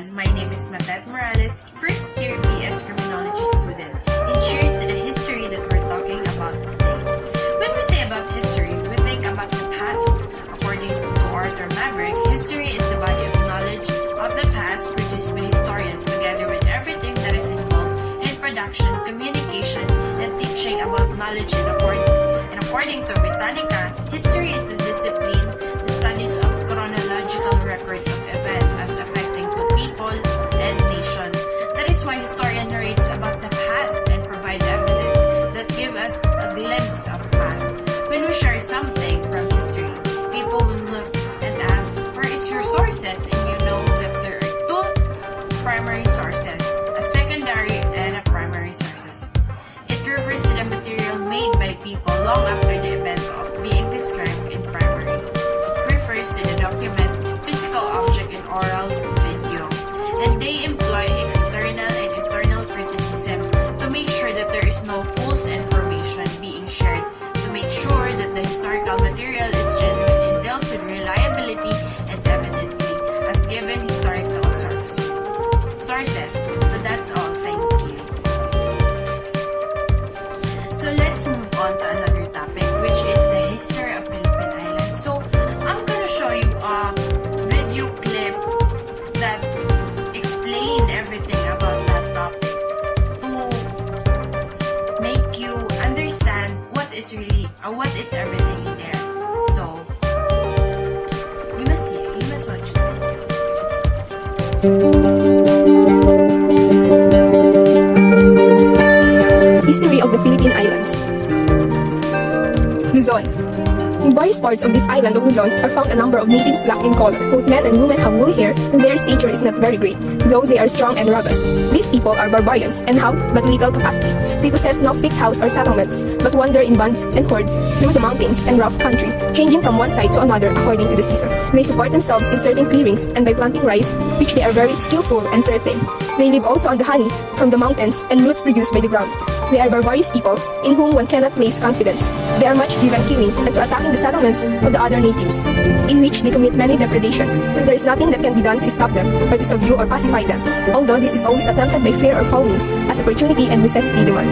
everyone. My name is Morales, first year BS Criminology student. And cheers to the history that we're talking about today. When we say about history, we think about the past. According to Arthur Maverick, history is the body of knowledge of the past produced by historians together with everything that is involved in production, communication, and teaching about knowledge and according to Britannica, history is the discipline, the studies of chronological record of events as affecting to people and nation. That is why historian narrates about the past and provide evidence that give us a glimpse of past. When we share something from history, people will look and ask, where is your sources? And you know that there are two primary sources, a secondary and a primary sources. It refers to the material made by people long after the event of being described in primary. It refers to the document, physical object, and oral video. And they employ external and internal criticism to make sure that there is no false information being shared, to make sure that the historical material is genuine and deals with reliability and evidently as given historical sources. So that's all. Thank you. So let's move on to another topic, which is the history of Philippine Islands. So I'm gonna show you a video clip that explained everything about that topic to make you understand what is everything in there. So you must watch it. History of the Philippine Islands. Luzon. In various parts of this island of Luzon are found a number of natives black in color. Both men and women have wool hair, and their stature is not very great, though they are strong and robust. These people are barbarians and have but little capacity. They possess no fixed house or settlements, but wander in bands and hordes through the mountains and rough country, changing from one side to another according to the season. They support themselves in certain clearings and by planting rice, which they are very skillful and certain. They live also on the honey from the mountains and roots produced by the ground. They are barbarous people in whom one cannot place confidence. They are much given killing and to attacking the settlements of the other natives, in which they commit many depredations, and there is nothing that can be done to stop them or to subdue or pacify them, although this is always attempted by fear or foul means, as opportunity and necessity demand.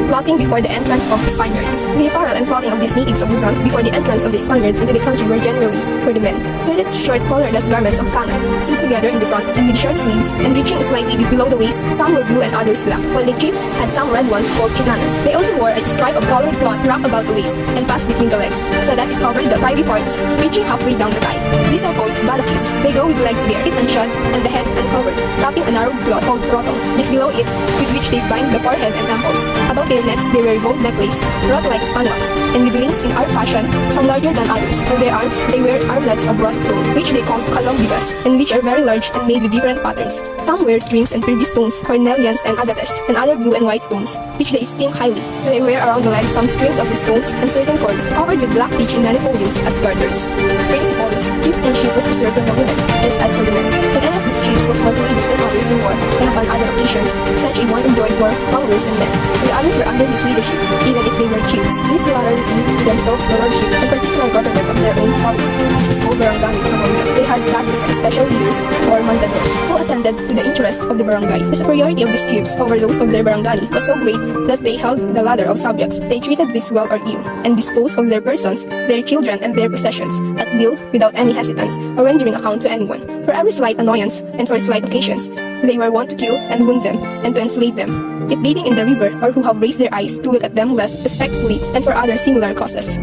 Plotting before the entrance of the Spaniards. The apparel and clothing of these natives of Luzon before the entrance of the Spaniards into the country were generally, for the men, skirted short collarless garments of cannon, sewed together in the front and with short sleeves and reaching slightly below the waist. Some were blue and others black, while the chief had some red ones called chinanas. They also wore a stripe of colored cloth wrapped about the waist and passed between the legs, so that it covered the privy parts, reaching halfway down the thigh. These are called balakis. They go with legs bare, feet unshod, and the head uncovered, wrapping a narrow cloth called rotong just below it, with which they bind the forehead and temples. About their necks they wear gold necklace, wrought like spanlax, and with links in our fashion, some larger than others. On their arms they wear armlets of wrought gold, which they call kalombigas, and which are very large and made with different patterns. Some wear strings and precious stones, cornelians and agates, and other blue and white stones, which they esteem highly. They wear around the legs some strings of the stones and certain cords, covered with black pitch in many foldings as garters. Principles. Chieftainship was reserved for the women, just as for the men. But any of these chiefs was more courageous than others in war, and upon other occasions, such a one enjoyed more followers and men. The others were under his leadership, even if they were chiefs. These latter retained to themselves the lordship and particular government of their own following, which is called barangay among them. They had datos and special leaders, or mandadores, who attended to the interest of the barangay. The superiority of these chiefs over those of their barangay was so great that they held the ladder of subjects. They treated this well or ill, and disposed of their persons, their children, and their possessions, at will, without any hesitance, or rendering account to anyone. For every slight annoyance, and for slight occasions, they were wont to kill and wound them, and to enslave them, if bathing in the river, or who have raised their eyes to look at them less respectfully, and for other similar causes.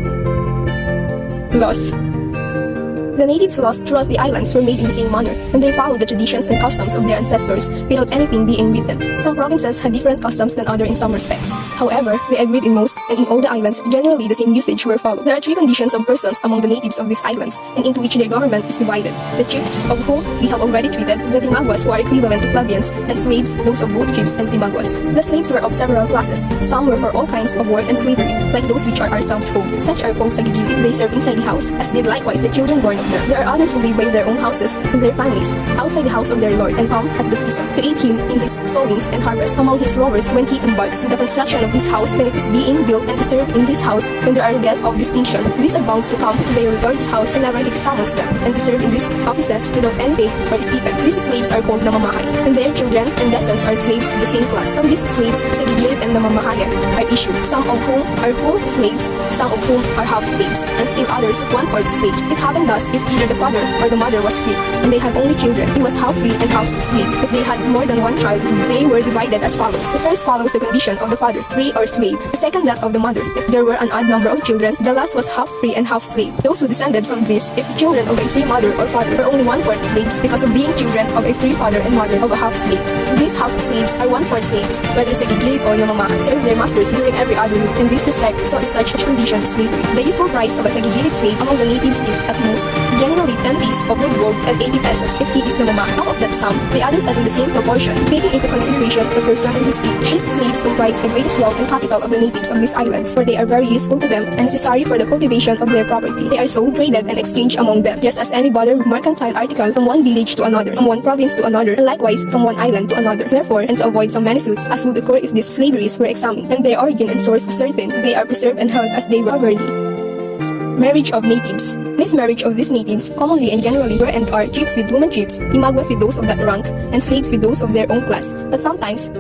Laws. The natives' laws throughout the islands were made in the same manner, and they followed the traditions and customs of their ancestors without anything being written. Some provinces had different customs than others in some respects. However, they agreed in most, and in all the islands, generally the same usage were followed. There are three conditions of persons among the natives of these islands, and into which their government is divided. The chiefs, of whom we have already treated, the timaguas, who are equivalent to plebeians, and slaves, those of both chiefs and timaguas. The slaves were of several classes. Some were for all kinds of work and slavery, like those which are ourselves hold. Such are called sagigili. They serve inside the house, as did likewise the children born of them. There are others who live by their own houses with their families, outside the house of their Lord, and come at the season to aid him in his sowings and harvest among his rowers when he embarks in the construction of his house when it is being built, and to serve in his house when there are guests of distinction. These are bound to come to their Lord's house whenever he summons them, and to serve in these offices without any pay or stipend. These slaves are called namamahay, and their children and descendants are slaves of the same class. From these slaves, sagigilid and namamahayan are issued, some of whom are whole slaves, some of whom are half slaves, and still others one-fourth slaves. It happened thus if either the father or the mother was free, and they had only children, he was half free and half slave. If they had more than one child, they were divided as follows. The first follows the condition of the father, free or slave. The second that of the mother. If there were an odd number of children, the last was half free and half slave. Those who descended from this, if children of a free mother or father, were only one-fourth slaves because of being children of a free father and mother of a half slave. These half slaves are one-fourth slaves, whether sagigilid or namamaha, serve their masters during every other week. In this respect, so is such condition slavery. The useful price of a sagigilid slave among the natives is, at most, generally 10 piece of good gold and 80 pesos if he is namamaha. Half of that sum, the others add in the same proportion, taking into consideration the person and his age. These slaves comprise the greatest wealth and capital of the natives of these islands, for they are very useful to them and necessary for the cultivation of their property. They are sold, traded, and exchanged among them, just as any other mercantile article from one village to another, from one province to another, and likewise from one island to another. Therefore, and to avoid so many suits as would occur if these slaveries were examined, and their origin and source certain, they are preserved and held as they were formerly. Marriage of natives. This marriage of these natives commonly and generally were and are chiefs with women chiefs, imagwas with those of that rank, and slaves with those of their own class. But sometimes,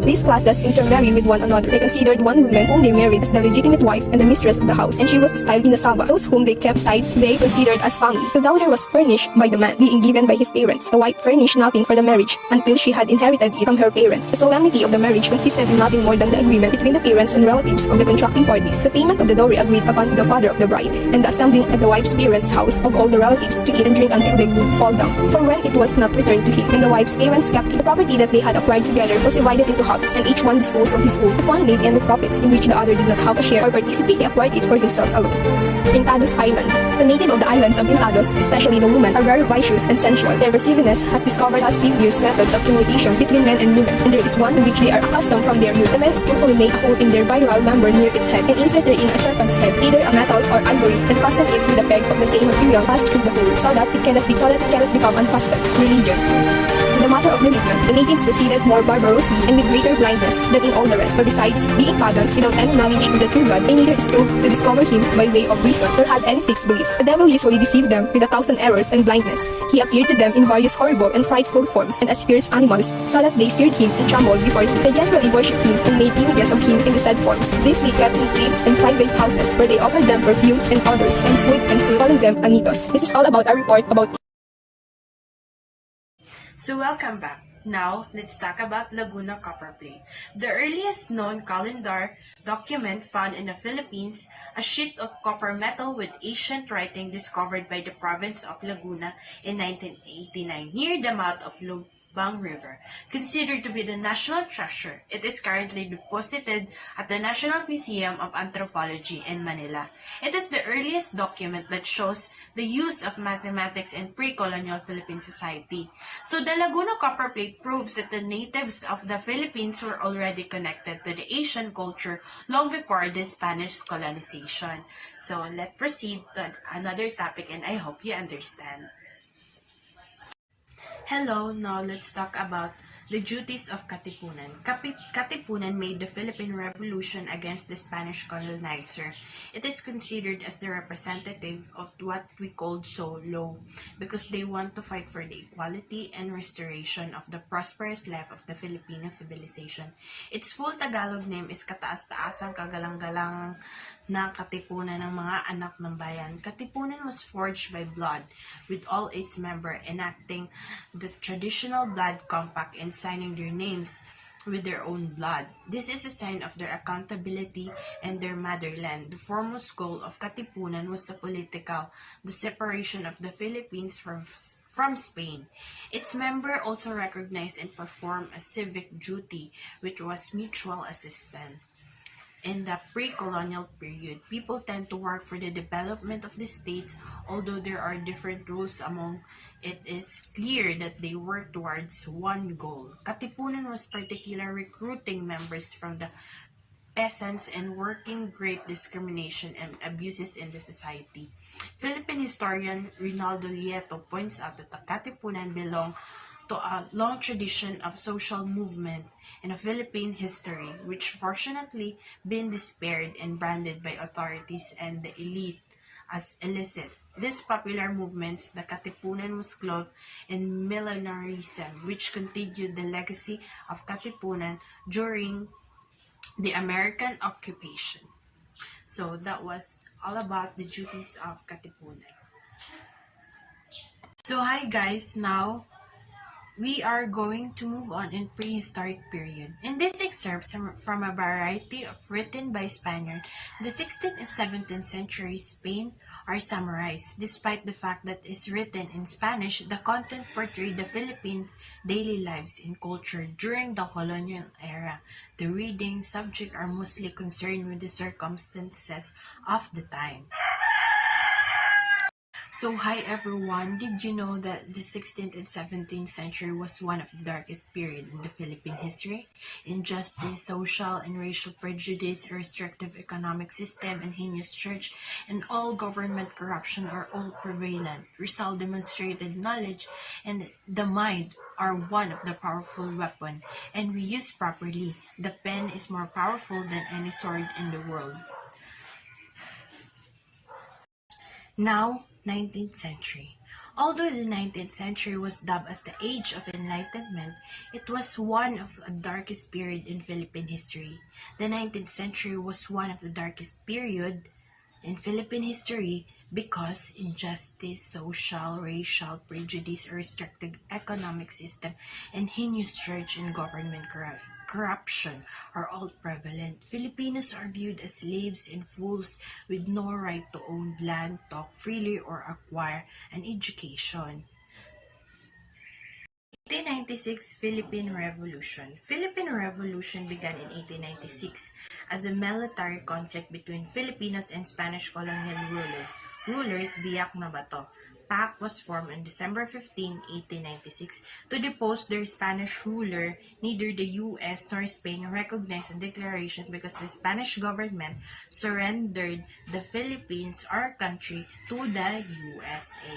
these classes intermarry with one another. They considered one woman whom they married as the legitimate wife and the mistress of the house, and she was styled inasaba. Those whom they kept besides they considered as family. The dowry was furnished by the man, being given by his parents. The wife furnished nothing for the marriage until she had inherited it from her parents. The solemnity of the marriage consisted in nothing more than the agreement between the parents and relatives of the contracting parties, the payment of the dowry agreed upon the father of the bride, and the assembling at the wife's parents' house of all the relatives to eat and drink until they would fall down. For when it was not returned to him, and the wife's parents kept it, the property that they had acquired together was divided into halves, and each one disposed of his own. If one made any profits in which the other did not have a share or participate, he acquired it for himself alone. Pintados Island. The native of the islands of Pintados, especially the women, are very vicious and sensual. Their lasciviousness has discovered lascivious methods of communication between men and women, and there is one in which they are accustomed from their youth. The men skillfully make a hole in their virile member near its head, and insert therein a serpent's head, either a metal or ivory, and fasten it with a peg of the same material passed through the hole, so that it cannot become unfastened. Religion. In the matter of religion, the natives proceeded more barbarously and with greater blindness than in all the rest, for besides being pagans without any knowledge of the true God, they neither strove to discover him by way of reason, nor had any fixed belief. The devil usually deceived them with 1,000 errors and blindness. He appeared to them in various horrible and frightful forms, and as fierce animals, so that they feared him and trembled before him. They generally worshipped him and made images of him in the said forms. This they kept in caves and private houses, where they offered them perfumes and odors, and food and fruit, calling them anitos. This is all about our report about. So welcome back. Now, let's talk about Laguna copper plate. The earliest known calendar document found in the Philippines, a sheet of copper metal with ancient writing discovered by the province of Laguna in 1989 near the mouth of Lubang River. Considered to be the national treasure, it is currently deposited at the National Museum of Anthropology in Manila. It is the earliest document that shows the use of mathematics in pre-colonial Philippine society. So the Laguna copper plate proves that the natives of the Philippines were already connected to the Asian culture long before the Spanish colonization. So let's proceed to another topic, and I hope you understand. Hello, now let's talk about the duties of Katipunan. Katipunan made the Philippine Revolution against the Spanish colonizer. It is considered as the representative of what we called Solo because they want to fight for the equality and restoration of the prosperous life of the Filipino civilization. Its full Tagalog name is Kataas-Taasang Kagalang-galang na Katipunan ng mga anak ng bayan. Katipunan was forged by blood, with all its members enacting the traditional blood compact and signing their names with their own blood. This is a sign of their accountability and their motherland. The foremost goal of Katipunan was the separation of the Philippines from Spain. Its members also recognized and performed a civic duty, which was mutual assistance. In the pre-colonial period, people tend to work for the development of the states, although there are different rules among it is clear that they work towards one goal. Katipunan was particularly recruiting members from the peasants and working great discrimination and abuses in the society. Philippine historian Rinaldo Lieto points out that the Katipunan belong to a long tradition of social movement in a Philippine history, which fortunately been despaired and branded by authorities and the elite as illicit. These popular movements, the Katipunan was clothed in millenarism, which continued the legacy of Katipunan during the American occupation. So that was all about the duties of Katipunan. So hi guys, now we are going to move on in prehistoric period. In this excerpt from a variety of written by Spaniards, the 16th and 17th century Spain are summarized. Despite the fact that it's written in Spanish, the content portrayed the Philippine daily lives and culture during the colonial era. The reading subject are mostly concerned with the circumstances of the time. So hi everyone, did you know that the 16th and 17th century was one of the darkest periods in the Philippine history? Injustice, social and racial prejudice, a restrictive economic system, and heinous church, and all government corruption are all prevalent. Rizal demonstrated knowledge and the mind are one of the powerful weapon, and we use properly. The pen is more powerful than any sword in the world. Now, 19th century. Although the 19th century was dubbed as the Age of Enlightenment, it was one of the darkest period in Philippine history. The 19th century was one of the darkest period in Philippine history because injustice, social, racial prejudice, a restricted economic system, and heinous church and government corruption are all prevalent. Filipinos are viewed as slaves and fools with no right to own land, talk freely, or acquire an education. 1896 Philippine Revolution. Philippine Revolution began in 1896 as a military conflict between Filipinos and Spanish colonial rulers Biak na Bato. PAC was formed on December 15, 1896 to depose their Spanish ruler. Neither the U.S. nor Spain recognized the declaration because the Spanish government surrendered the Philippines, our country, to the USA.